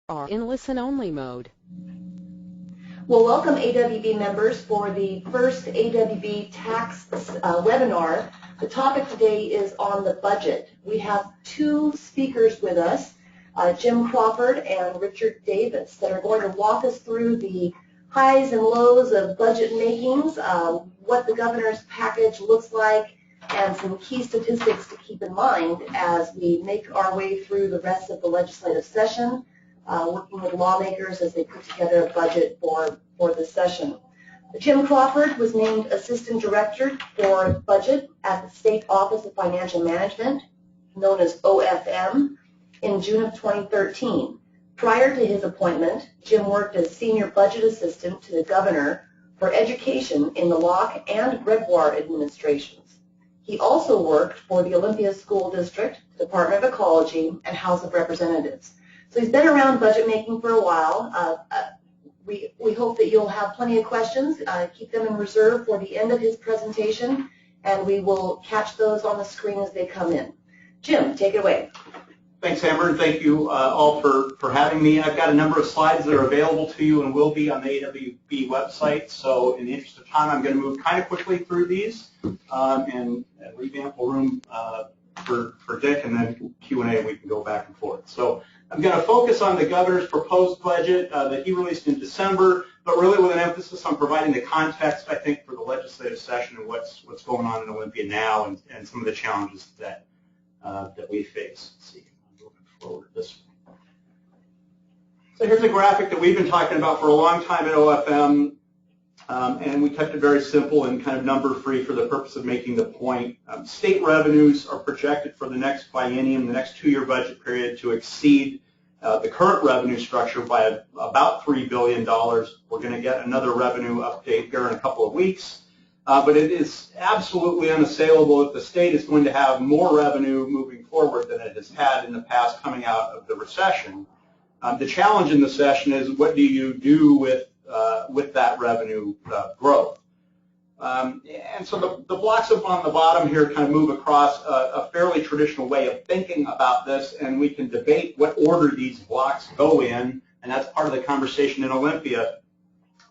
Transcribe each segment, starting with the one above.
are in listen-only mode. Well, welcome AWB members for the first AWB tax webinar. The topic today is on the budget. We have two speakers with us, Jim Crawford and Richard Davis, that are going to walk us through the highs and lows of budget makings, what the governor's package looks like, and some key statistics to keep in mind as we make our way through the rest of the legislative session, working with lawmakers as they put together a budget for the session. Jim Crawford was named Assistant Director for Budget at the State Office of Financial Management, known as OFM, in June of 2013. Prior to his appointment, Jim worked as Senior Budget Assistant to the Governor for Education in the Locke and Gregoire administrations. He also worked for the Olympia School District, Department of Ecology, and House of Representatives. So he's been around budget making for a while. We hope that you'll have plenty of questions. Keep them in reserve for the end of his presentation, and we will catch those on the screen as they come in. Jim, take it away. Thanks, Amber, and thank you all for having me. I've got a number of slides that are available to you and will be on the AWB website. So in the interest of time, I'm going to move kind of quickly through these and leave ample room for Dick, and then Q&A, we can go back and forth. So I'm going to focus on the governor's proposed budget that he released in December, but really with an emphasis on providing the context, I think, for the legislative session and what's going on in Olympia now and some of the challenges that we face. Let's see, I'm moving forward this way. So here's a graphic that we've been talking about for a long time at OFM, and we kept it very simple and kind of number-free for the purpose of making the point. State revenues are projected for the next biennium, the next 2-year budget period, to exceed the current revenue structure by about $3 billion. We're going to get another revenue update here in a couple of weeks. But it is absolutely unassailable that the state is going to have more revenue moving forward than it has had in the past coming out of the recession. The challenge in the session is, what do you do with that revenue growth? And so the blocks up on the bottom here kind of move across a fairly traditional way of thinking about this, and we can debate what order these blocks go in, and that's part of the conversation in Olympia.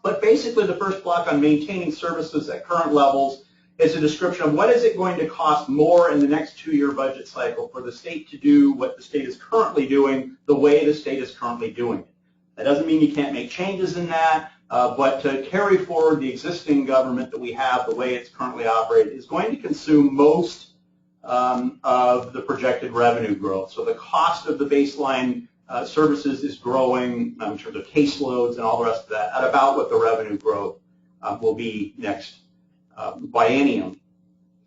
But basically, the first block on maintaining services at current levels is a description of what is it going to cost more in the next 2-year budget cycle for the state to do what the state is currently doing the way the state is currently doing it. That doesn't mean you can't make changes in that, but to carry forward the existing government that we have the way it's currently operated is going to consume most of the projected revenue growth. So the cost of the baseline services is growing in terms of caseloads and all the rest of that at about what the revenue growth will be next biennium.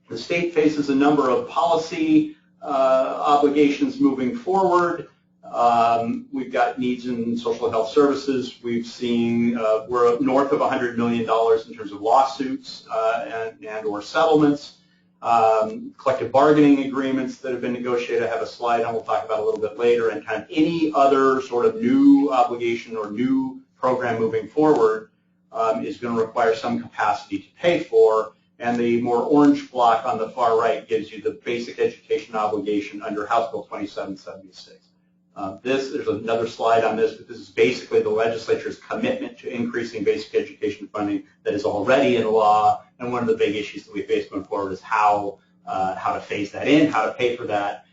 The state faces a number of policy obligations moving forward. We've got needs in social health services. We've seen we're north of $100 million in terms of lawsuits and or settlements. Collective bargaining agreements that have been negotiated. I have a slide and we'll talk about a little bit later, and kind of any other sort of new obligation or new program moving forward is going to require some capacity to pay for. And the more orange block on the far right gives you the basic education obligation under House Bill 2776. There's another slide on this, but this is basically the legislature's commitment to increasing basic education funding that is already in law. And one of the big issues that we face going forward is how to phase that in, how to pay for that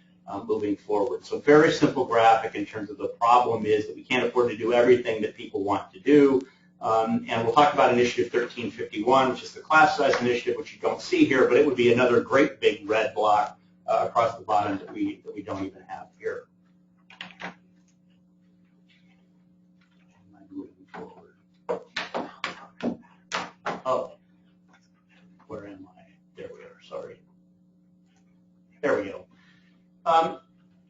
moving forward. So very simple graphic in terms of the problem is that we can't afford to do everything that people want to do. And we'll talk about Initiative 1351, which is the class size initiative, which you don't see here, but it would be another great big red block across the bottom that we don't even have here. Oh, where am I? There we are, sorry. There we go.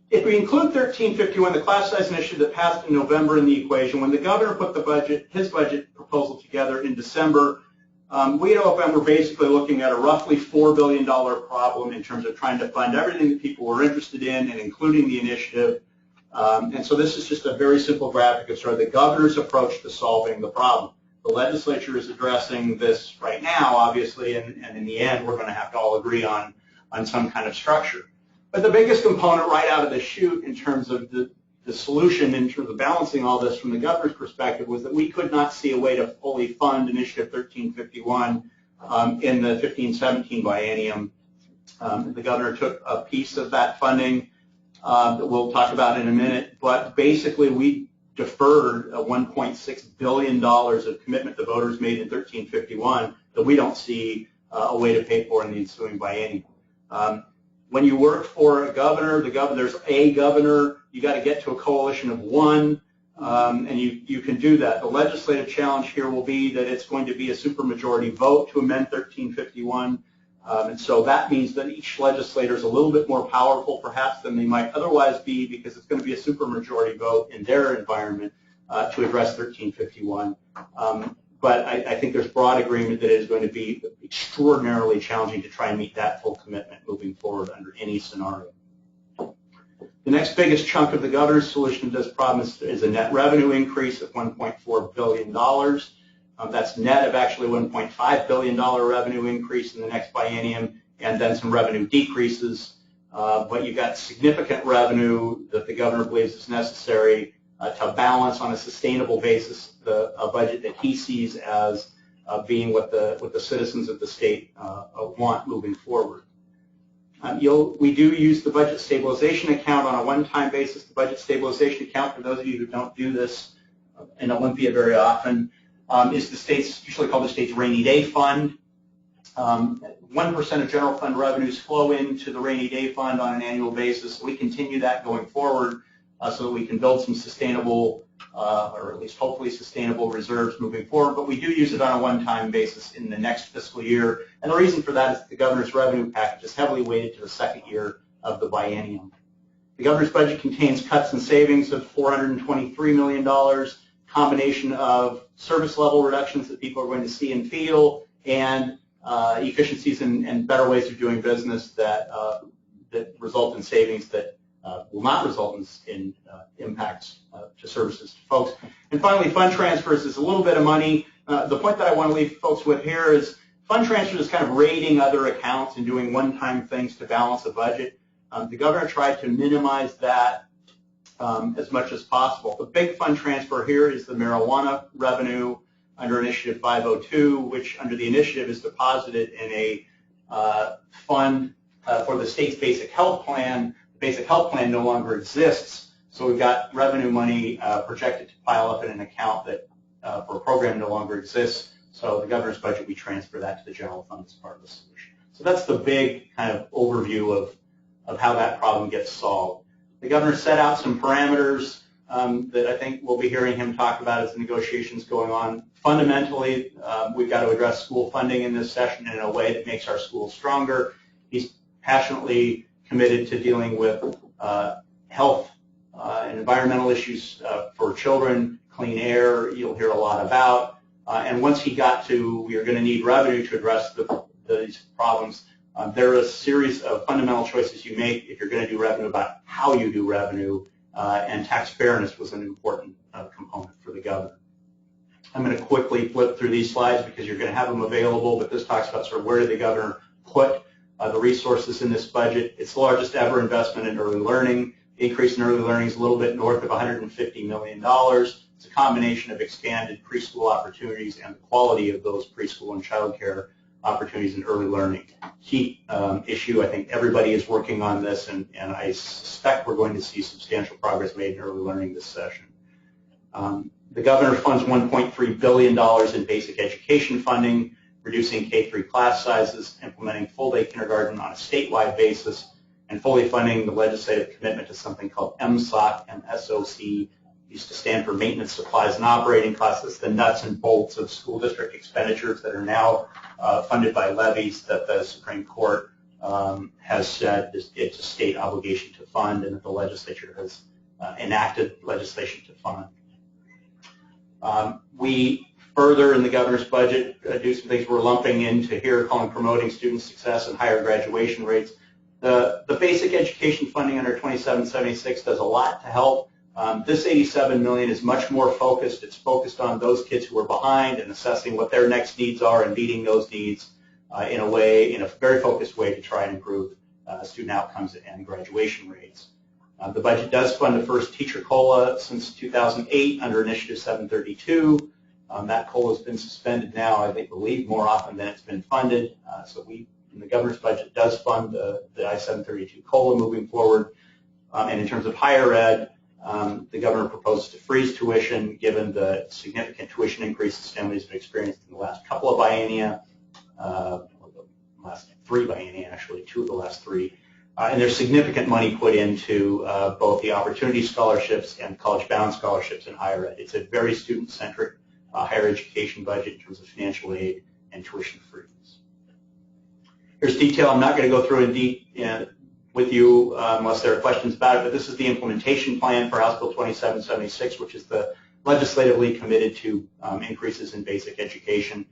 If we include 1351, the class size initiative that passed in November in the equation, when the governor put his budget proposal together in December, we at OFM were basically looking at a roughly $4 billion problem in terms of trying to fund everything that people were interested in and including the initiative. And so this is just a very simple graphic of sort of the governor's approach to solving the problem. The legislature is addressing this right now, obviously, and in the end, we're going to have to all agree on some kind of structure. But the biggest component right out of the chute in terms of the the solution in terms of balancing all this from the governor's perspective was that we could not see a way to fully fund Initiative 1351 in the 15-17 biennium. The governor took a piece of that funding that we'll talk about in a minute, but basically we deferred $1.6 billion of commitment the voters made in 1351 that we don't see a way to pay for in the ensuing biennium. When you work for a governor, there's a governor, you got to get to a coalition of one, and you can do that. The legislative challenge here will be that it's going to be a supermajority vote to amend 1351, and so that means that each legislator is a little bit more powerful perhaps than they might otherwise be because it's going to be a supermajority vote in their environment to address 1351. But I think there's broad agreement that it is going to be extraordinarily challenging to try and meet that full commitment moving forward under any scenario. The next biggest chunk of the governor's solution to this problem is a net revenue increase of $1.4 billion. That's net of actually $1.5 billion revenue increase in the next biennium and then some revenue decreases. But you've got significant revenue that the governor believes is necessary to balance on a sustainable basis a budget that he sees as being what the citizens of the state want moving forward. We do use the budget stabilization account on a one-time basis. The budget stabilization account, for those of you who don't do this in Olympia very often, is the state's, usually called the state's rainy day fund. 1% of general fund revenues flow into the rainy day fund on an annual basis. We continue that going forward so that we can build some sustainable, or at least hopefully sustainable reserves moving forward. But we do use it on a one-time basis in the next fiscal year. And the reason for that is that the governor's revenue package is heavily weighted to the second year of the biennium. The governor's budget contains cuts and savings of $423 million, combination of service level reductions that people are going to see and feel, and efficiencies and better ways of doing business that result in savings that will not result in impacts to services to folks. And finally, fund transfers is a little bit of money. The point that I want to leave folks with here is fund transfers is kind of raiding other accounts and doing one-time things to balance a budget. The governor tried to minimize that as much as possible. The big fund transfer here is the marijuana revenue under Initiative 502, which under the initiative is deposited in a fund for the state's basic health plan. The basic health plan no longer exists, so we've got revenue money projected to pile up in an account that for a program no longer exists. So the governor's budget, we transfer that to the general fund as part of the solution. So that's the big kind of overview of how that problem gets solved. The governor set out some parameters that I think we'll be hearing him talk about as the negotiations going on. Fundamentally, we've got to address school funding in this session in a way that makes our schools stronger. He's passionately committed to dealing with health and environmental issues for children, clean air, you'll hear a lot about. And once he got to, we are going to need revenue to address these problems, there are a series of fundamental choices you make if you're going to do revenue about how you do revenue, and tax fairness was an important component for the governor. I'm going to quickly flip through these slides because you're going to have them available, but this talks about sort of where did the governor put the resources in this budget. It's the largest ever investment in early learning. The increase in early learning is a little bit north of $150 million. It's a combination of expanded preschool opportunities and the quality of those preschool and child care opportunities in early learning. Key issue, I think everybody is working on this, and I suspect we're going to see substantial progress made in early learning this session. The governor funds $1.3 billion in basic education funding, reducing K-3 class sizes, implementing full-day kindergarten on a statewide basis, and fully funding the legislative commitment to something called MSOC, M-S-O-C, used to stand for maintenance, supplies, and operating costs. It's the nuts and bolts of school district expenditures that are now funded by levies that the Supreme Court has said it's a state obligation to fund, and that the legislature has enacted legislation to fund. We further in the governor's budget do some things we're lumping into here, calling promoting student success and higher graduation rates. The basic education funding under 2776 does a lot to help. This $87 million is much more focused. It's focused on those kids who are behind and assessing what their next needs are and meeting those needs in a very focused way to try and improve student outcomes and graduation rates. The budget does fund the first teacher COLA since 2008 under Initiative 732. That COLA has been suspended now, I believe, more often than it's been funded. So in the governor's budget, does fund the I-732 COLA moving forward. And in terms of higher ed, the governor proposes to freeze tuition given the significant tuition increases families have experienced in the last couple of biennia, the last 3 biennia actually, 2 of the last 3. And there's significant money put into both the opportunity scholarships and college-bound scholarships in higher ed. It's a very student-centric higher education budget in terms of financial aid and tuition freeze. Here's detail. I'm not going to go through with you unless there are questions about it, but this is the implementation plan for House Bill 2776, which is the legislatively committed to increases in basic education.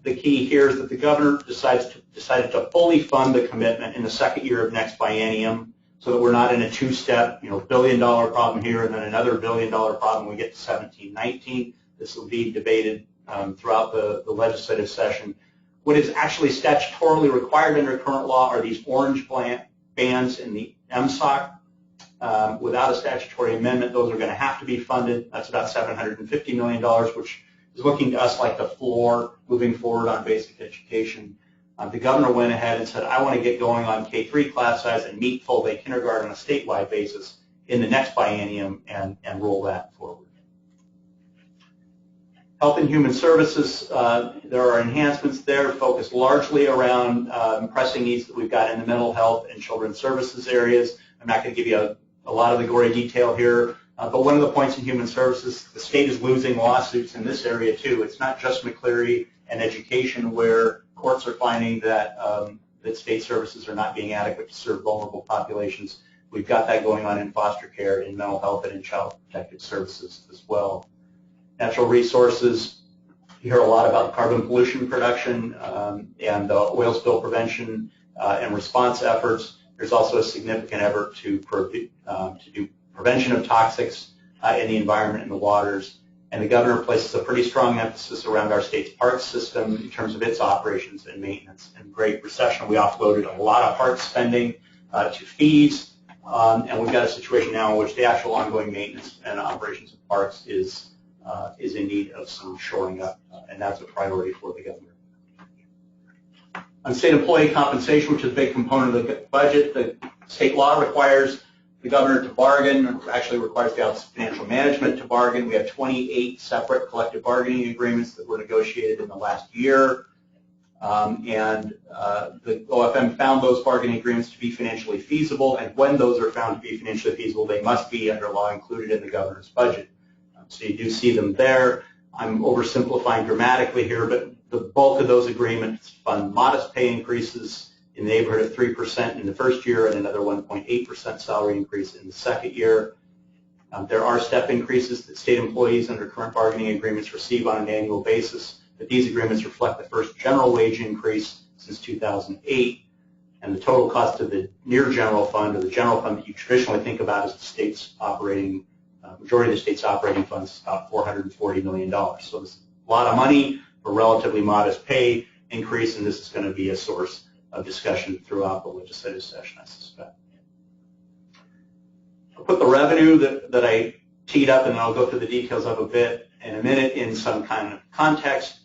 The key here is that the governor decided to fully fund the commitment in the second year of next biennium, so that we're not in a 2-step, $1 billion problem here and then another $1 billion problem when we get to 17-19. This will be debated throughout the legislative session. What is actually statutorily required under current law are these orange bands in the MSOC. Without a statutory amendment, those are going to have to be funded. That's about $750 million, which is looking to us like the floor moving forward on basic education. The governor went ahead and said, I want to get going on K3 class size and meet full-day kindergarten on a statewide basis in the next biennium and roll that forward. Health and Human Services, there are enhancements there focused largely around pressing needs that we've got in the mental health and children's services areas. I'm not going to give you a lot of the gory detail here, but one of the points in human services, the state is losing lawsuits in this area too. It's not just McCleary and education where courts are finding that, that state services are not being adequate to serve vulnerable populations. We've got that going on in foster care, in mental health, and in child protective services as well. Natural resources, you hear a lot about carbon pollution production and oil spill prevention and response efforts. There's also a significant effort to do prevention of toxics in the environment and the waters. And the governor places a pretty strong emphasis around our state's parks system in terms of its operations and maintenance. In the Great Recession, we offloaded a lot of park spending to fees, and we've got a situation now in which the actual ongoing maintenance and operations of parks is in need of some shoring up, and that's a priority for the governor. On state employee compensation, which is a big component of the budget, the state law requires the governor to bargain, actually requires the Office of Financial Management to bargain. We have 28 separate collective bargaining agreements that were negotiated in the last year, and the OFM found those bargaining agreements to be financially feasible, and when those are found to be financially feasible, they must be, under law, included in the governor's budget. So you do see them there. I'm oversimplifying dramatically here, but the bulk of those agreements fund modest pay increases in the neighborhood of 3% in the first year and another 1.8% salary increase in the second year. There are step increases that state employees under current bargaining agreements receive on an annual basis, but these agreements reflect the first general wage increase since 2008, and the total cost of the near general fund, or the general fund that you traditionally think about as the state's operating majority of the state's operating funds is about $440 million. So there's a lot of money for relatively modest pay increase, and this is going to be a source of discussion throughout the legislative session, I suspect. I'll put the revenue that I teed up, and then I'll go through the details of a bit in a minute in some kind of context.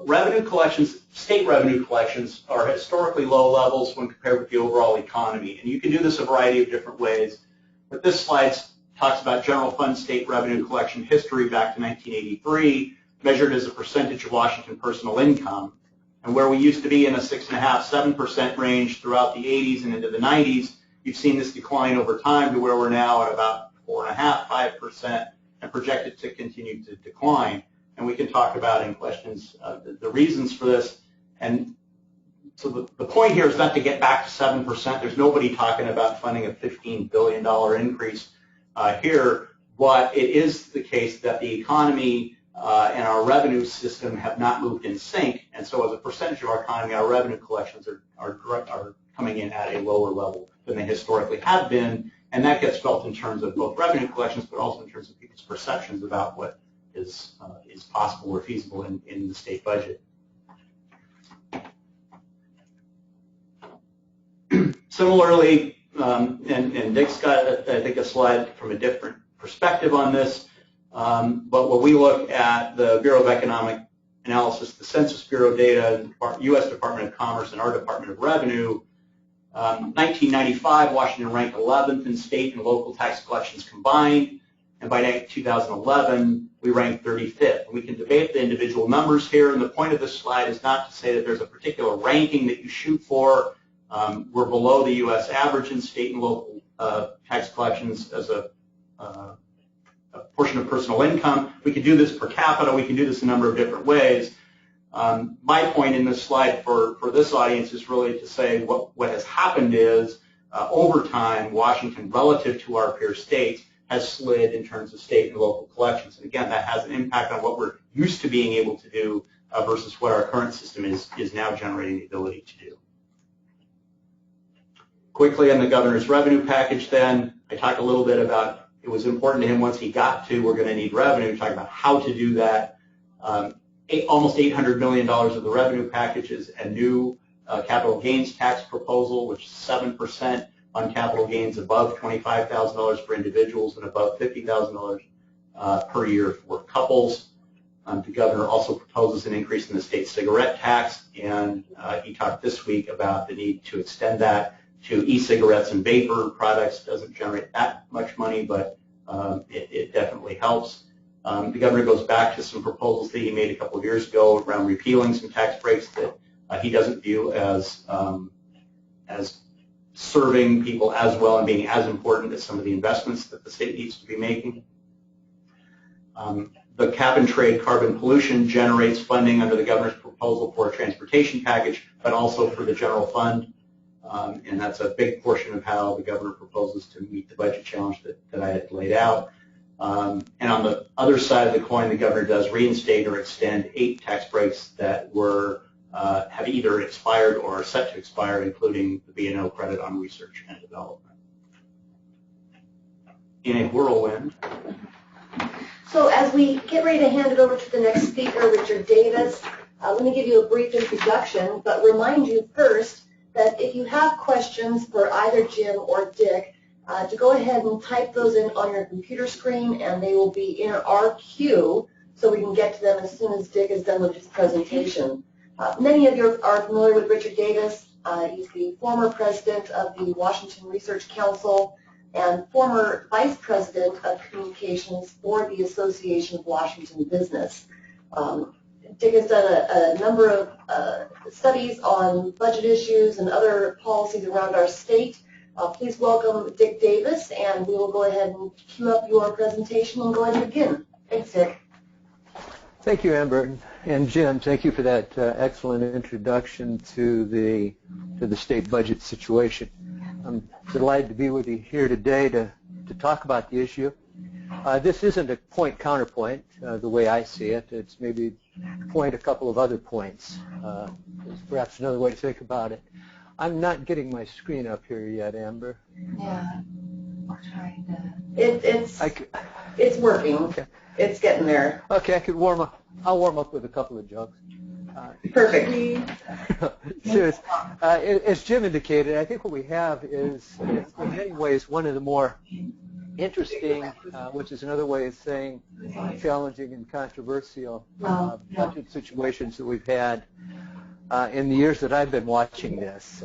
Revenue collections, state revenue collections, are historically low levels when compared with the overall economy, and you can do this a variety of different ways. But this slide talks about general fund state revenue collection history back to 1983, measured as a percentage of Washington personal income. And where we used to be in a 6.5–7% range throughout the 80s and into the 90s, you've seen this decline over time to where we're now at about 4.5–5% and projected to continue to decline. And we can talk about in questions the reasons for this. And so the point here is not to get back to 7%. There's nobody talking about funding a $15 billion increase here, but it is the case that the economy and our revenue system have not moved in sync, and so as a percentage of our economy, our revenue collections are coming in at a lower level than they historically have been, and that gets felt in terms of both revenue collections, but also in terms of people's perceptions about what is possible or feasible in the state budget. Similarly, and Dick's got, I think, a slide from a different perspective on this. But when we look at the Bureau of Economic Analysis, the Census Bureau data, U.S. Department of Commerce, and our Department of Revenue, 1995, Washington ranked 11th in state and local tax collections combined, and by 2011, we ranked 35th. We can debate the individual numbers here, and the point of this slide is not to say that there's a particular ranking that you shoot for. We're below the U.S. average in state and local tax collections as a portion of personal income. We can do this per capita. We can do this a number of different ways. My point in this slide for this audience is really to say what has happened is over time, Washington, relative to our peer states, has slid in terms of state and local collections. And again, that has an impact on what we're used to being able to do versus what our current system is now generating the ability to do. Quickly on the governor's revenue package then, I talked a little bit about it was important to him once he got to we're going to need revenue, talk about how to do that. Almost $800 million of the revenue package is a new capital gains tax proposal, which is 7% on capital gains above $25,000 for individuals and above $50,000 per year for couples. The governor also proposes an increase in the state cigarette tax, and he talked this week about the need to extend that to e-cigarettes and vapor products. Doesn't generate that much money, but it definitely helps. The governor goes back to some proposals that he made a couple of years ago around repealing some tax breaks that he doesn't view as serving people as well and being as important as some of the investments that the state needs to be making. The cap and trade carbon pollution generates funding under the governor's proposal for a transportation package, but also for the general fund. And that's a big portion of how the governor proposes to meet the budget challenge that I had laid out. And on the other side of the coin, the governor does reinstate or extend 8 tax breaks that have either expired or are set to expire, including the B&O credit on research and development. In a whirlwind. So as we get ready to hand it over to the next speaker, Richard Davis, let me give you a brief introduction, but remind you first that if you have questions for either Jim or Dick, to go ahead and type those in on your computer screen, and they will be in our queue so we can get to them as soon as Dick is done with his presentation. Many of you are familiar with Richard Davis. He's the former president of the Washington Research Council and former vice president of communications for the Association of Washington Business. Dick has done a number of studies on budget issues and other policies around our state. Please welcome Dick Davis, and we will go ahead and cue up your presentation and go ahead and begin. Thanks, Dick. Thank you, Amber, and Jim. Thank you for that excellent introduction to the state budget situation. I'm delighted to be with you here today to talk about the issue. This isn't a point counterpoint the way I see it. It's maybe point a couple of other points. Is perhaps another way to think about it. I'm not getting my screen up here yet, Amber. Yeah, I'll try to. It's working. Okay. It's getting there. Okay, I'll warm up with a couple of jokes. Perfect. So as Jim indicated, I think what we have is, in many ways, one of the more interesting, which is another way of saying challenging and controversial budget situations that we've had in the years that I've been watching this.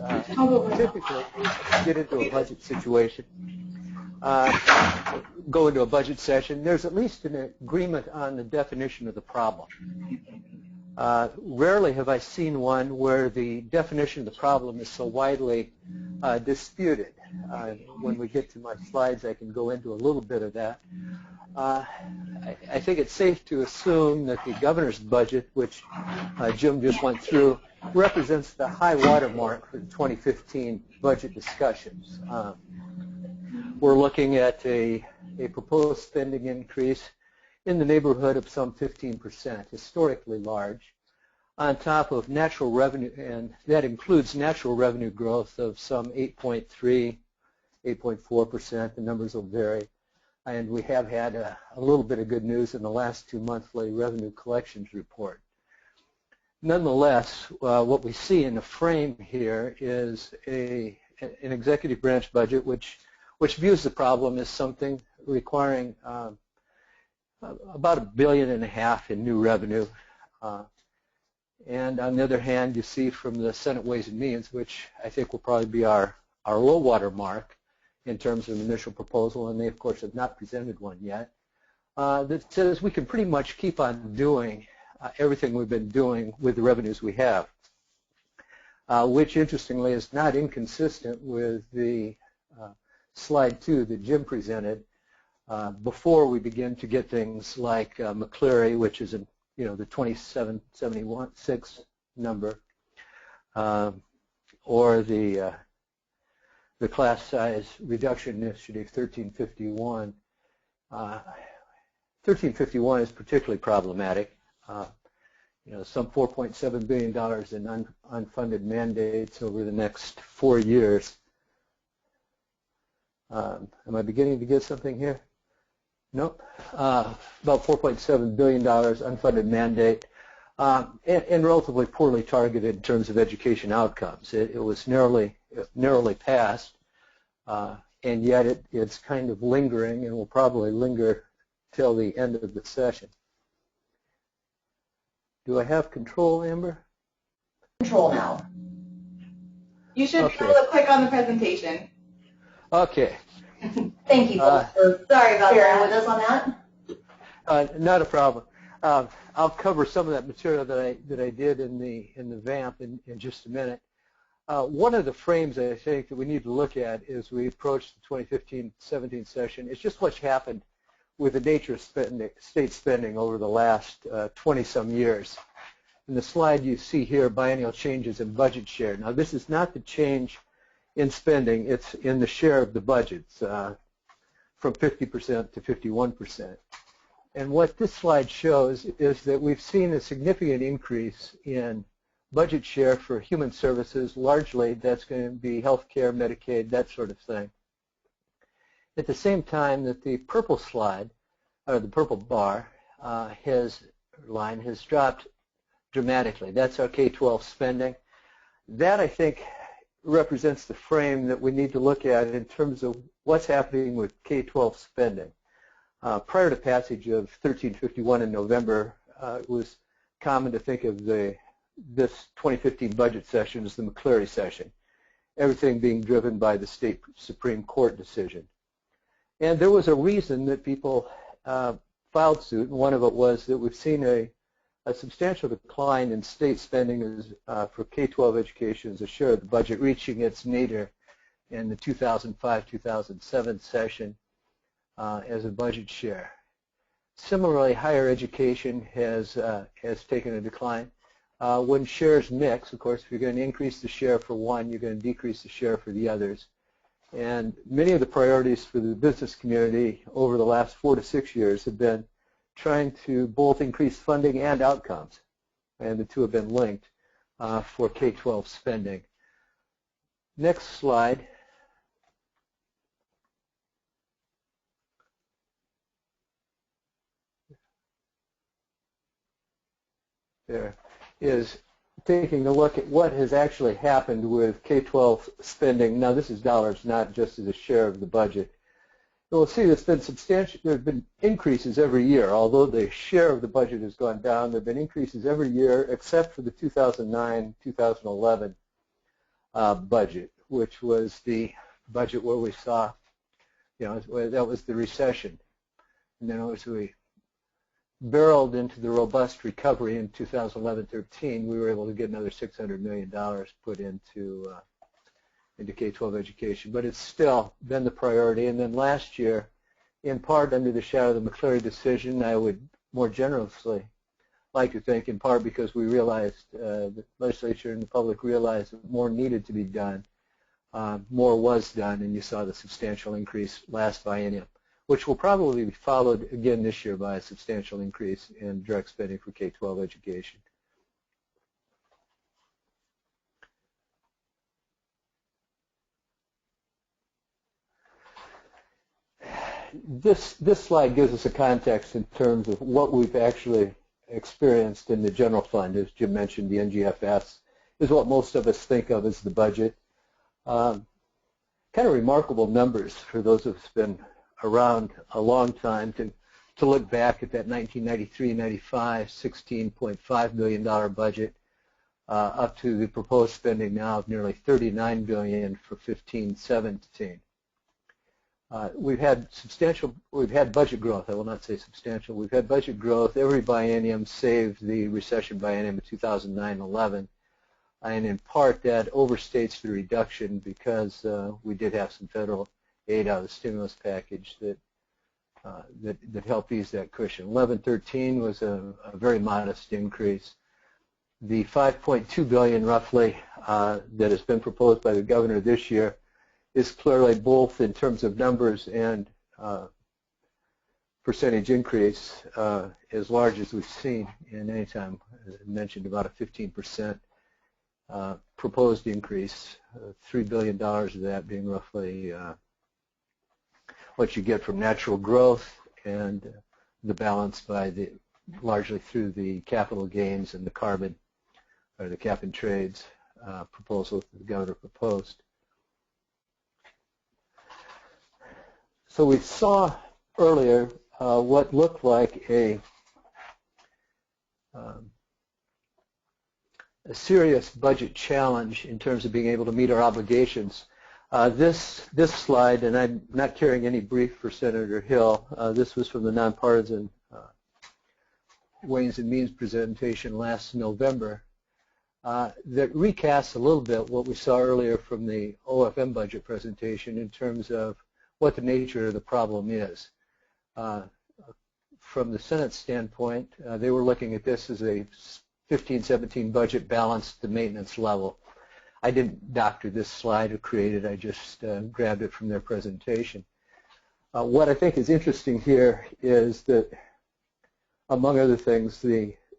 Typically, get into a budget situation, go into a budget session, there's at least an agreement on the definition of the problem. Rarely have I seen one where the definition of the problem is so widely disputed. When we get to my slides, I can go into a little bit of that. I think it's safe to assume that the governor's budget, which Jim just went through, represents the high watermark for the 2015 budget discussions. We're looking at a proposed spending increase in the neighborhood of some 15%, historically large, on top of natural revenue, and that includes natural revenue growth of some 8.3, 8.4%. The numbers will vary. And we have had a little bit of good news in the last 2 monthly revenue collections report. Nonetheless, what we see in the frame here is an executive branch budget which views the problem as something requiring about $1.5 billion in new revenue. And on the other hand, you see from the Senate Ways and Means, which I think will probably be our low water mark in terms of an initial proposal, and they of course have not presented one yet, that says we can pretty much keep on doing everything we've been doing with the revenues we have, which interestingly is not inconsistent with the slide 2 that Jim presented before we begin to get things like McCleary, which is the 2776 number, or the class size reduction initiative 1351. 1351 is particularly problematic. Some $4.7 billion in unfunded mandates over the next 4 years. Am I beginning to get something here? Nope. About $4.7 billion unfunded mandate, and relatively poorly targeted in terms of education outcomes. It was narrowly passed, and yet it's kind of lingering and will probably linger till the end of the session. Do I have control, Amber? Control now. You should be able to click on the presentation. Okay. Thank you both for Sorry about bearing with that. us on that. Not a problem. I'll cover some of that material that I did in the VAMP in just a minute. One of the frames I think that we need to look at as we approach the 2015-17 session is just what's happened with the nature of state spending over the last 20-some years. In the slide you see here, biennial changes in budget share. Now this is not the change in spending, it's in the share of the budgets from 50% to 51%. And what this slide shows is that we've seen a significant increase in budget share for human services. Largely that's going to be healthcare, Medicaid, that sort of thing. At the same time that the purple slide, or the purple bar, has dropped dramatically. That's our K-12 spending. That, I think, represents the frame that we need to look at in terms of what's happening with K-12 spending. Prior to passage of 1351 in November, it was common to think of this 2015 budget session as the McCleary session, everything being driven by the state Supreme Court decision. And there was a reason that people filed suit, and one of it was that we've seen a substantial decline in state spending for K-12 education as a share of the budget, reaching its nadir in the 2005-2007 session as a budget share. Similarly, higher education has taken a decline. When shares mix, of course, if you're going to increase the share for one, you're going to decrease the share for the others. And many of the priorities for the business community over the last 4 to 6 years have been trying to both increase funding and outcomes, and the two have been linked for K-12 spending. Next slide. There is taking a look at what has actually happened with K-12 spending. Now this is dollars, not just as a share of the budget. We'll see there's been substantial, there have been increases every year. Although the share of the budget has gone down, there have been increases every year except for the 2009-2011 budget, which was the budget where we saw, that was the recession. And then as we barreled into the robust recovery in 2011-13, we were able to get another $600 million put into K-12 education, but it's still been the priority. And then last year, in part under the shadow of the McCleary decision, I would more generously like to think, in part because we realized, the legislature and the public realized that more needed to be done, more was done, and you saw the substantial increase last biennium, which will probably be followed again this year by a substantial increase in direct spending for K-12 education. This slide gives us a context in terms of what we've actually experienced in the general fund. As Jim mentioned, the NGFS is what most of us think of as the budget. kind of remarkable numbers for those of us who've been around a long time to look back at that 1993-95 $16.5 billion budget up to the proposed spending now of nearly $39 billion for 15-17. We've had budget growth. I will not say substantial. We've had budget growth every biennium save the recession biennium of 2009-11. And in part, that overstates the reduction because we did have some federal aid out of the stimulus package that helped ease that cushion. 11-13 was a very modest increase. The $5.2 billion roughly that has been proposed by the governor this year is clearly both in terms of numbers and percentage increase as large as we've seen in any time. I mentioned about a 15% proposed increase, $3 billion of that being roughly what you get from natural growth, and the balance by largely through the capital gains and the carbon or the cap and trades proposal that the governor proposed. So we saw earlier what looked like a serious budget challenge in terms of being able to meet our obligations. This slide, and I'm not carrying any brief for Senator Hill, this was from the nonpartisan Ways and Means presentation last November that recasts a little bit what we saw earlier from the OFM budget presentation in terms of what the nature of the problem is. From the Senate standpoint, they were looking at this as a 15-17 budget balanced at the maintenance level. I didn't doctor this slide or create it. I just grabbed it from their presentation. What I think is interesting here is that, among other things,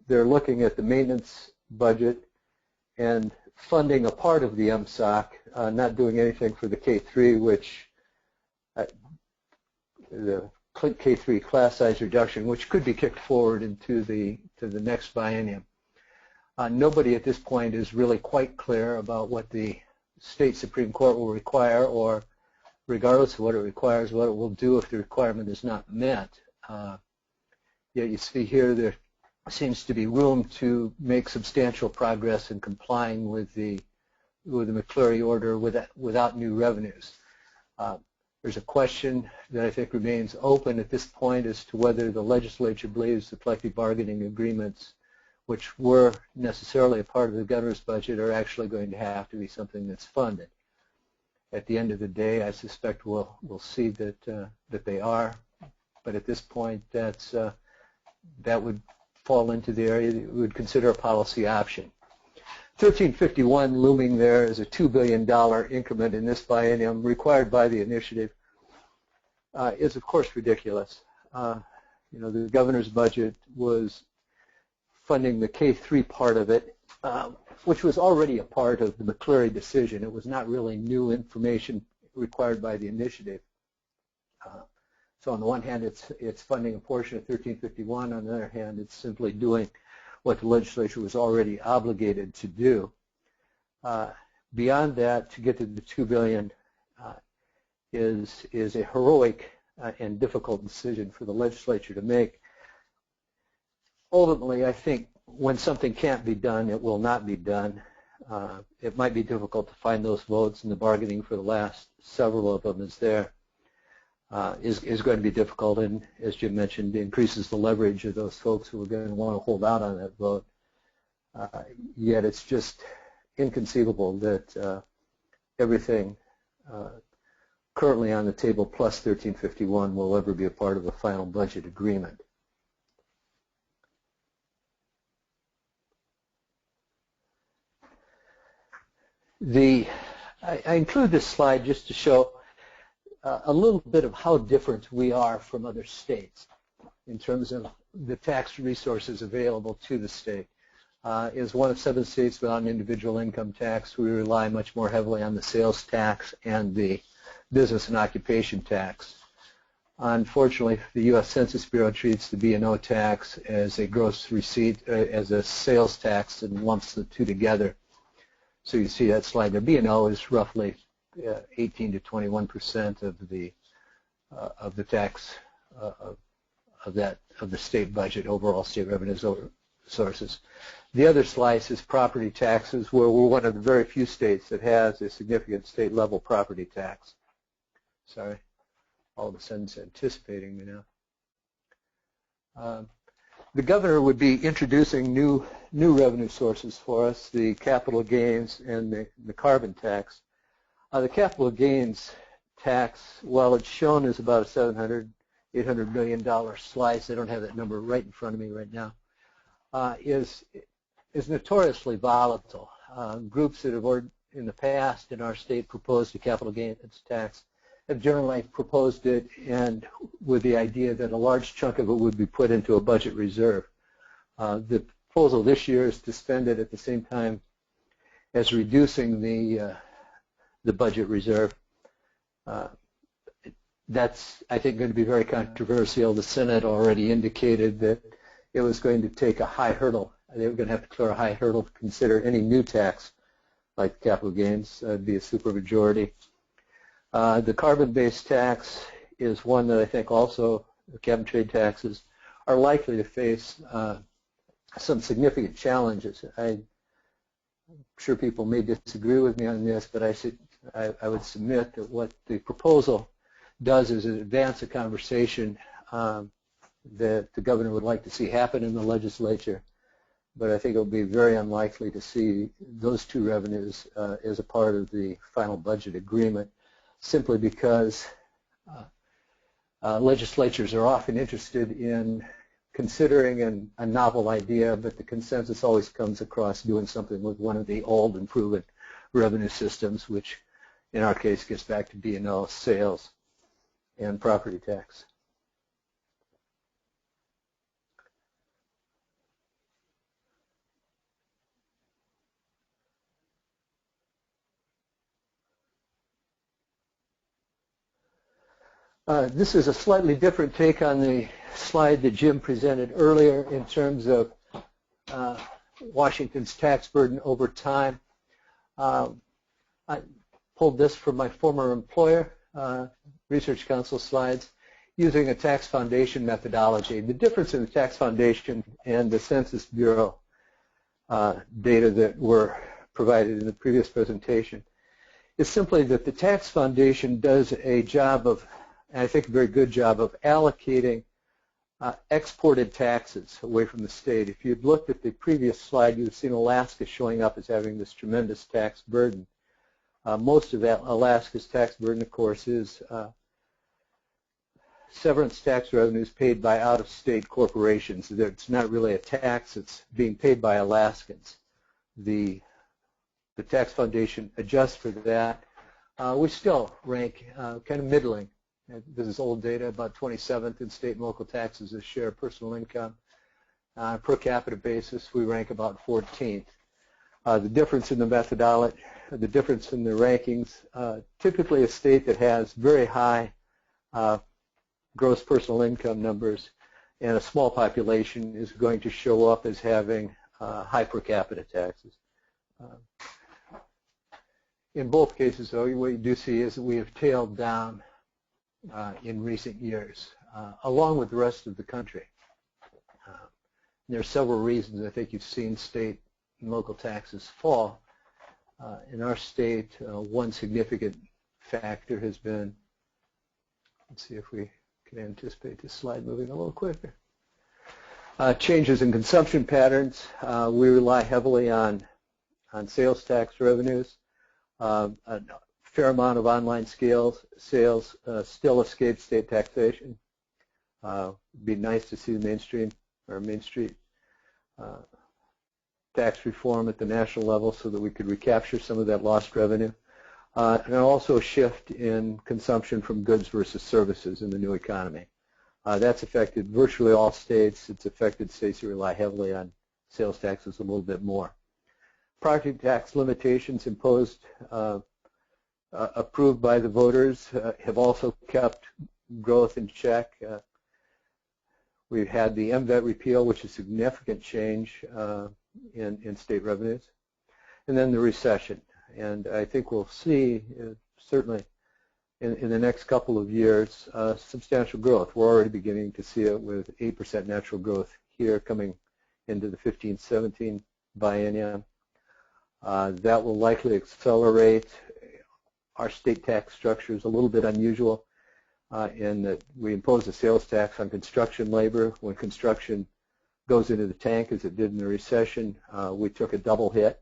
they're looking at the maintenance budget and funding a part of the MSOC, not doing anything for the K3, which the K3 class size reduction, which could be kicked forward into the next biennium. Nobody at this point is really quite clear about what the state Supreme Court will require, or regardless of what it requires, what it will do if the requirement is not met. Yet you see here there seems to be room to make substantial progress in complying with the McCleary order without new revenues. There's a question that I think remains open at this point as to whether the legislature believes the collective bargaining agreements, which were necessarily a part of the governor's budget, are actually going to have to be something that's funded. At the end of the day, I suspect we'll see that they are, but at this point, that would fall into the area that we would consider a policy option. 1351 looming there is a $2 billion increment in this biennium required by the initiative is of course ridiculous. The governor's budget was funding the K3 part of it, which was already a part of the McCleary decision. It was not really new information required by the initiative. So on the one hand, it's funding a portion of 1351. On the other hand, it's simply doing what the legislature was already obligated to do. Beyond that, to get to the $2 billion is a heroic and difficult decision for the legislature to make. Ultimately, I think when something can't be done, it will not be done. It might be difficult to find those votes, and the bargaining for the last several of them is going to be difficult, and as Jim mentioned, increases the leverage of those folks who are going to want to hold out on that vote. Yet it's just inconceivable that everything currently on the table plus 1351 will ever be a part of a final budget agreement. I include this slide just to show a little bit of how different we are from other states in terms of the tax resources available to the state. As one of 7 states without an individual income tax, we rely much more heavily on the sales tax and the business and occupation tax. Unfortunately, the U.S. Census Bureau treats the B&O tax as a gross receipt, as a sales tax, and lumps the two together. So you see that slide there. B&O is roughly 18 to 21% of the tax of the state budget, overall state revenue sources. The other slice is property taxes, where we're one of the very few states that has a significant state level property tax. Sorry, all of a sudden it's anticipating me now. The governor would be introducing new revenue sources for us, the capital gains and the carbon tax. The capital gains tax, while it's shown as about a $800 million slice, I don't have that number right in front of me right now, is notoriously volatile. Groups that have in the past in our state proposed a capital gains tax have generally proposed it, and with the idea that a large chunk of it would be put into a budget reserve. The proposal this year is to spend it at the same time as reducing the budget reserve. That's, I think, going to be very controversial. The Senate already indicated that it was going to take a high hurdle. They were going to have to clear a high hurdle to consider any new tax like capital gains be a supermajority. The carbon-based tax is one that I think also the cap and trade taxes are likely to face some significant challenges. I'm sure people may disagree with me on this, but I would submit that what the proposal does is it advance a conversation that the governor would like to see happen in the legislature, but I think it will be very unlikely to see those two revenues as a part of the final budget agreement, simply because legislatures are often interested in considering a novel idea, but the consensus always comes across doing something with one of the old and proven revenue systems, which in our case gets back to B&O, sales, and property tax. This is a slightly different take on the slide that Jim presented earlier in terms of Washington's tax burden over time. I pulled this from my former employer, Research Council slides, using a tax foundation methodology. The difference in the tax foundation and the Census Bureau data that were provided in the previous presentation is simply that the tax foundation does a job of, and I think a very good job of, allocating exported taxes away from the state. If you'd looked at the previous slide, you'd have seen Alaska showing up as having this tremendous tax burden. Most of that Alaska's tax burden, of course, is severance tax revenues paid by out-of-state corporations. It's not really a tax, it's being paid by Alaskans. The tax foundation adjusts for that. We still rank kind of middling. This is old data, about 27th in state and local taxes as share of personal income. On a per capita basis, we rank about 14th. The difference in the methodology, the difference in the rankings, typically a state that has very high gross personal income numbers and a small population is going to show up as having high per capita taxes. In both cases, though, what you do see is that we have tailed down in recent years, along with the rest of the country. There are several reasons. I think you've seen state and local taxes fall. In our state, one significant factor has been, let's see if we can anticipate this slide moving a little quicker, changes in consumption patterns. We rely heavily on sales tax revenues. A fair amount of online sales still escape state taxation. It'd be nice to see the Main Street tax reform at the national level so that we could recapture some of that lost revenue. And also a shift in consumption from goods versus services in the new economy. That's affected virtually all states. It's affected states that rely heavily on sales taxes a little bit more. Property tax limitations imposed, approved by the voters, have also kept growth in check. We've had the MVET repeal, which is a significant change in state revenues, and then the recession. And I think we'll see certainly in the next couple of years, substantial growth. We're already beginning to see it with 8% natural growth here coming into the 15-17 biennium. That will likely accelerate. Our state tax structure is a little bit unusual in that we impose a sales tax on construction labor. When construction goes into the tank, as it did in the recession, we took a double hit.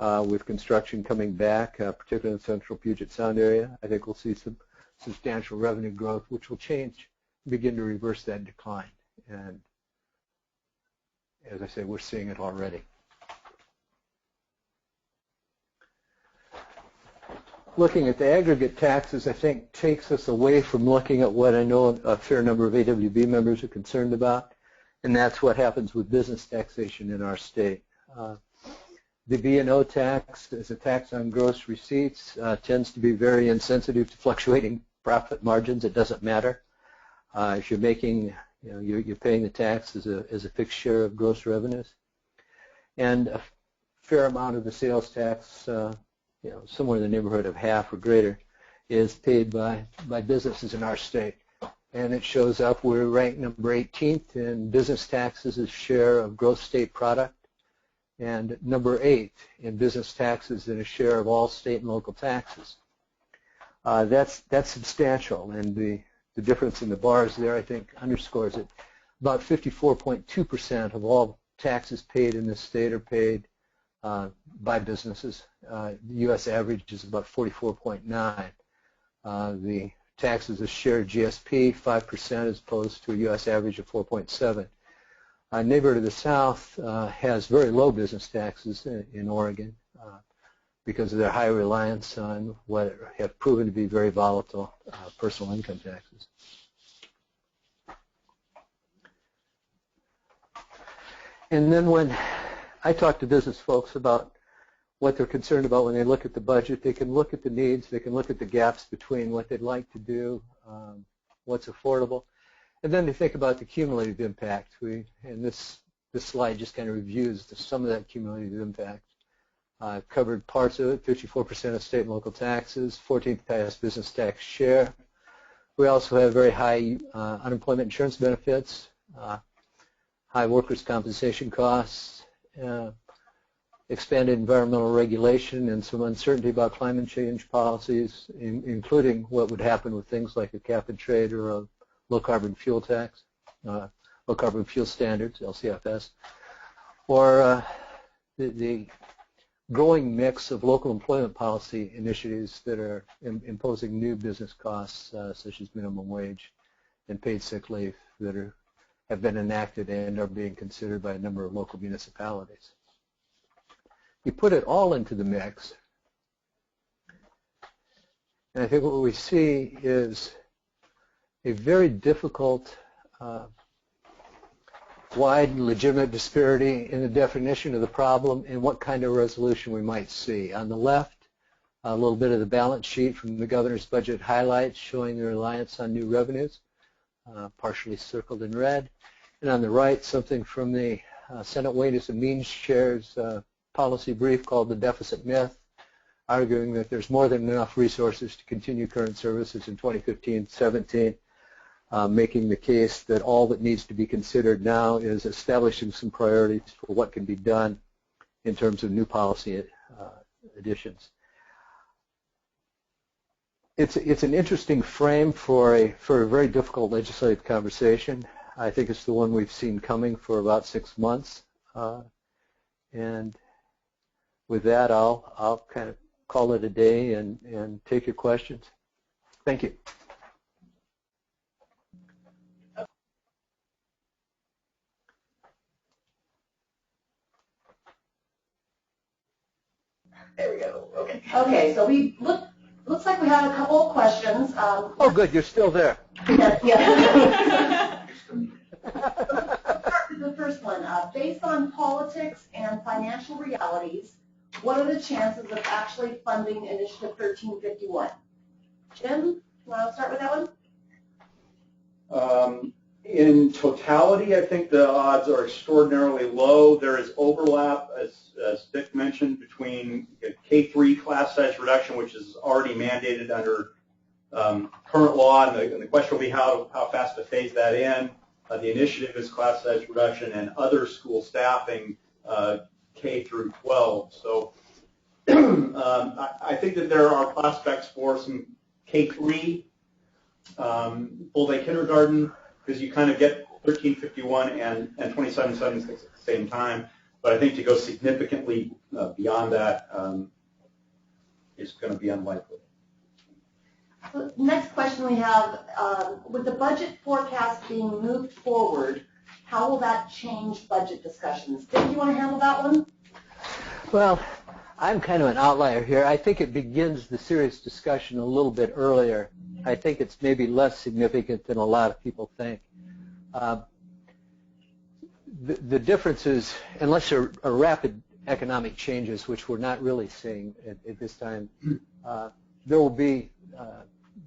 With construction coming back, particularly in the central Puget Sound area, I think we'll see some substantial revenue growth, which will begin to reverse that decline. And as I say, we're seeing it already. Looking at the aggregate taxes, I think, takes us away from looking at what I know a fair number of AWB members are concerned about, and that's what happens with business taxation in our state. The B&O tax is a tax on gross receipts, tends to be very insensitive to fluctuating profit margins. It doesn't matter. If you're making, you're paying the tax as a fixed share of gross revenues. And a fair amount of the sales tax, somewhere in the neighborhood of half or greater, is paid by businesses in our state. And it shows up, we're ranked number 18th in business taxes as share of gross state product, and number 8 in business taxes in a share of all state and local taxes. That's substantial, and the difference in the bars there, I think, underscores it. About 54.2% of all taxes paid in this state are paid by businesses. The U.S. average is about 44.9. The taxes as share of GSP, 5% as opposed to a U.S. average of 4.7. A neighbor to the south has very low business taxes in Oregon because of their high reliance on what have proven to be very volatile personal income taxes. And then when I talk to business folks about what they're concerned about when they look at the budget, they can look at the needs, they can look at the gaps between what they'd like to do, what's affordable, and then they think about the cumulative impact. And this slide just kind of reviews some of that cumulative impact. Covered parts of it, 54% of state and local taxes, 14th highest business tax share. We also have very high unemployment insurance benefits, high workers' compensation costs, expanded environmental regulation, and some uncertainty about climate change policies, including what would happen with things like a cap and trade or a low-carbon fuel tax, low-carbon fuel standards, LCFS, or the growing mix of local employment policy initiatives that are imposing new business costs, such as minimum wage and paid sick leave, that have been enacted and are being considered by a number of local municipalities. You put it all into the mix, and I think what we see is a very difficult, wide and legitimate disparity in the definition of the problem and what kind of resolution we might see. On the left, a little bit of the balance sheet from the governor's budget highlights showing the reliance on new revenues, partially circled in red. And on the right, something from the Senate Ways and Means Chair's policy brief called the deficit myth, arguing that there's more than enough resources to continue current services in 2015-17, making the case that all that needs to be considered now is establishing some priorities for what can be done in terms of new policy additions. It's an interesting frame for a very difficult legislative conversation. I think it's the one we've seen coming for about 6 months, and with that, I'll kind of call it a day and take your questions. Thank you. There we go. Okay. Okay. So looks like we have a couple of questions. Oh, good. You're still there. Yes. Yeah. Let's start with the first one. Based on politics and financial realities, what are the chances of actually funding Initiative 1351? Jim, you want to start with that one? In totality, I think the odds are extraordinarily low. There is overlap, as Dick mentioned, between K3 class size reduction, which is already mandated under current law, and the question will be how fast to phase that in. The initiative is class size reduction and other school staffing, K through 12. So I think that there are prospects for some K3 full day kindergarten, because you kind of get 1351 and 2776 at the same time. But I think to go significantly beyond that is going to be unlikely. So next question we have, with the budget forecast being moved forward, how will that change budget discussions? Dick, do you want to handle that one? Well, I'm kind of an outlier here. I think it begins the serious discussion a little bit earlier. I think it's maybe less significant than a lot of people think. The difference is, unless there are rapid economic changes, which we're not really seeing at this time, there will be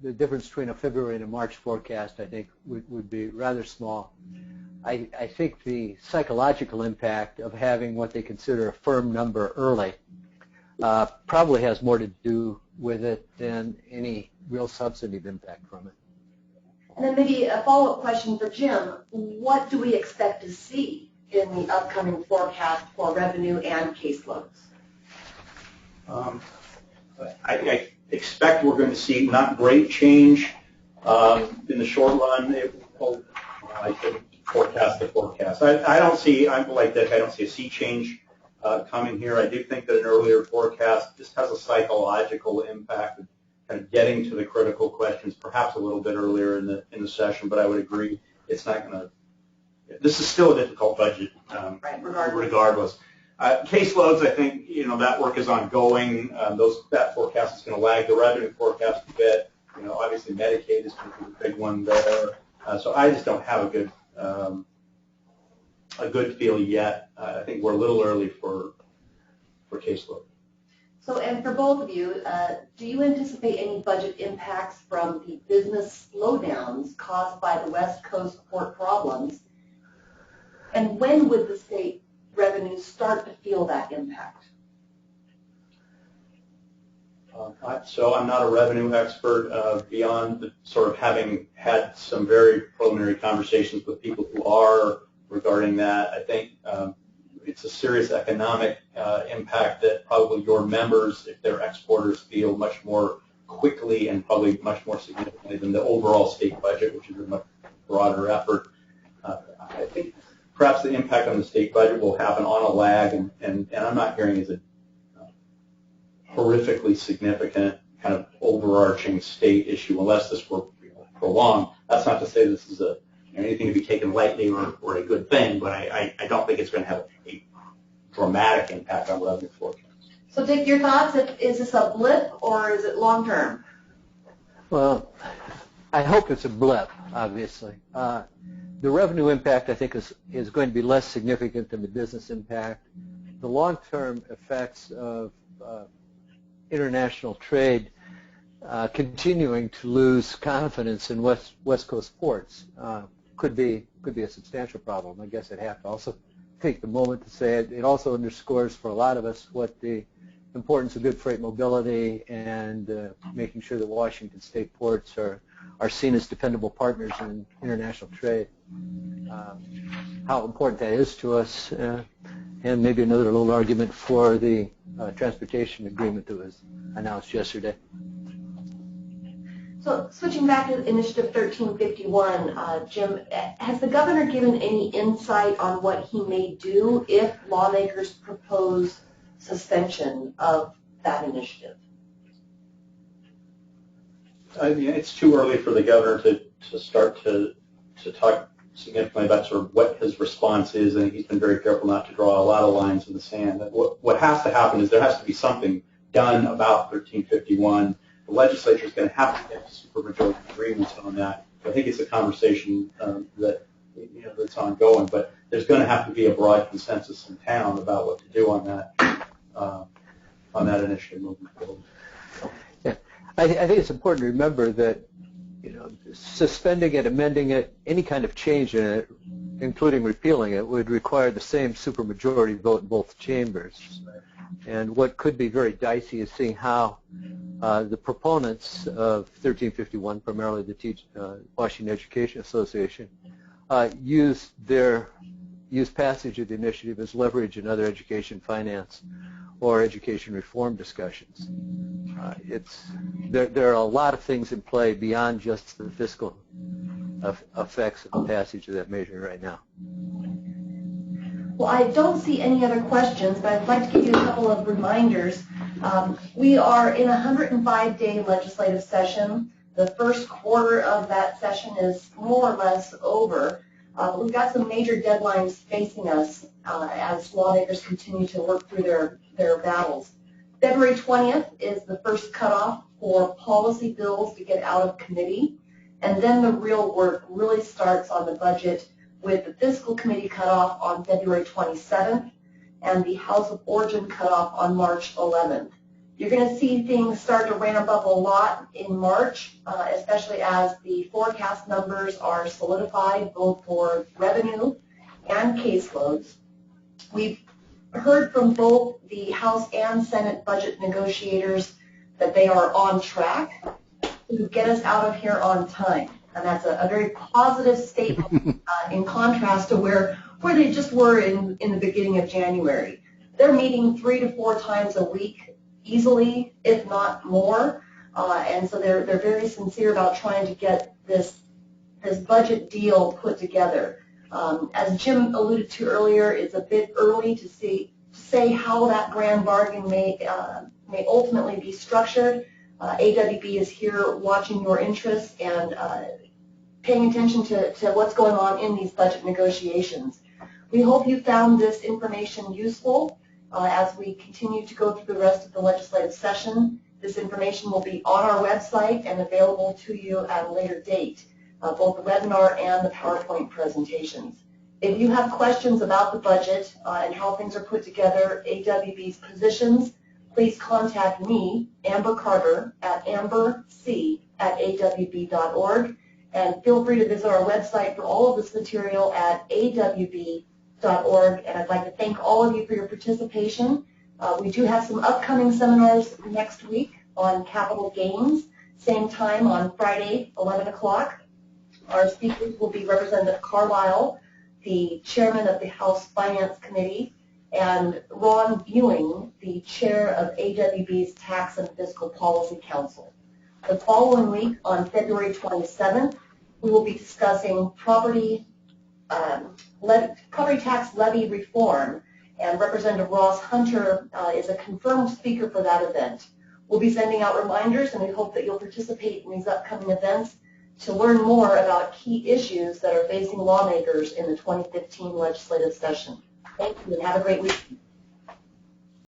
the difference between a February and a March forecast, I think, would be rather small. I think the psychological impact of having what they consider a firm number early probably has more to do with it than any real substantive impact from it. And then maybe a follow-up question for Jim. What do we expect to see in the upcoming forecast for revenue and caseloads? I expect we're going to see not great change in the short run. I couldn't forecast the forecast. I don't see, I'm like Dick, I don't see a sea change coming here. I do think that an earlier forecast just has a psychological impact of kind of getting to the critical questions, perhaps a little bit earlier in the session, but I would agree it's not going to, this is still a difficult budget Right, regardless. Caseloads, I think, that work is ongoing. That forecast is going to lag the revenue forecast a bit. Obviously Medicaid is going to be the big one there. So I just don't have a good feel yet. I think we're a little early for caseload. So, and for both of you, do you anticipate any budget impacts from the business slowdowns caused by the West Coast port problems? And when would the state revenues start to feel that impact? So I'm not a revenue expert beyond the sort of having had some very preliminary conversations with people who are regarding that. I think it's a serious economic impact that probably your members, if they're exporters, feel much more quickly and probably much more significantly than the overall state budget, which is a much broader effort. I think perhaps the impact on the state budget will happen on a lag, and I'm not hearing as a horrifically significant kind of overarching state issue unless this were prolonged. That's not to say this is anything to be taken lightly or a good thing, but I don't think it's going to have a dramatic impact on revenue forecasts. So Dick, your thoughts, is this a blip or is it long term? Well, I hope it's a blip, obviously. The revenue impact, I think, is going to be less significant than the business impact. The long-term effects of international trade continuing to lose confidence in West Coast ports could be a substantial problem. I guess I'd have to also take the moment to say it also underscores for a lot of us what the importance of good freight mobility and making sure that Washington state ports are seen as dependable partners in international trade. How important that is to us, and maybe another little argument for the transportation agreement that was announced yesterday. So switching back to Initiative 1351, Jim, has the governor given any insight on what he may do if lawmakers propose suspension of that initiative? I mean, it's too early for the governor to start to talk significantly about sort of what his response is. I think he's been very careful not to draw a lot of lines in the sand. What has to happen is there has to be something done about 1351. The legislature is going to have to get to supermajority agreements on that. I think it's a conversation that's ongoing, but there's going to have to be a broad consensus in town about what to do on that initiative moving forward. Yeah, I think it's important to remember that suspending it, amending it, any kind of change in it, including repealing it, would require the same supermajority vote in both chambers. And what could be very dicey is seeing how the proponents of 1351, primarily the Washington Education Association, use passage of the initiative as leverage in other education finance or education reform discussions. There are a lot of things in play beyond just the fiscal effects of the passage of that measure right now. Well, I don't see any other questions, but I'd like to give you a couple of reminders. We are in a 105-day legislative session. The first quarter of that session is more or less over. We've got some major deadlines facing us as lawmakers continue to work through their battles. February 20th is the first cutoff for policy bills to get out of committee, and then the real work really starts on the budget with the fiscal committee cutoff on February 27th and the House of Origin cutoff on March 11th. You're going to see things start to ramp up a lot in March, especially as the forecast numbers are solidified both for revenue and caseloads. We've heard from both the House and Senate budget negotiators that they are on track to get us out of here on time. And that's a very positive statement in contrast to where they just were in the beginning of January. They're meeting 3 to 4 times a week easily, if not more, and so they're very sincere about trying to get this budget deal put together. As Jim alluded to earlier, it's a bit early to say how that grand bargain may ultimately be structured. AWB is here watching your interests and paying attention to what's going on in these budget negotiations. We hope you found this information useful as we continue to go through the rest of the legislative session. This information will be on our website and available to you at a later date, both the webinar and the PowerPoint presentations. If you have questions about the budget and how things are put together, AWB's positions, please contact me, Amber Carter, at amberc@awb.org, and feel free to visit our website for all of this material at awb.org. And I'd like to thank all of you for your participation. We do have some upcoming seminars next week on capital gains, same time on Friday, 11 o'clock. Our speakers will be Representative Carlisle, the chairman of the House Finance Committee, and Ron Ewing, the chair of AWB's Tax and Fiscal Policy Council. The following week, on February 27th, we will be discussing property tax levy reform, and Representative Ross Hunter is a confirmed speaker for that event. We'll be sending out reminders, and we hope that you'll participate in these upcoming events to learn more about key issues that are facing lawmakers in the 2015 legislative session. Thank you, and have a great week.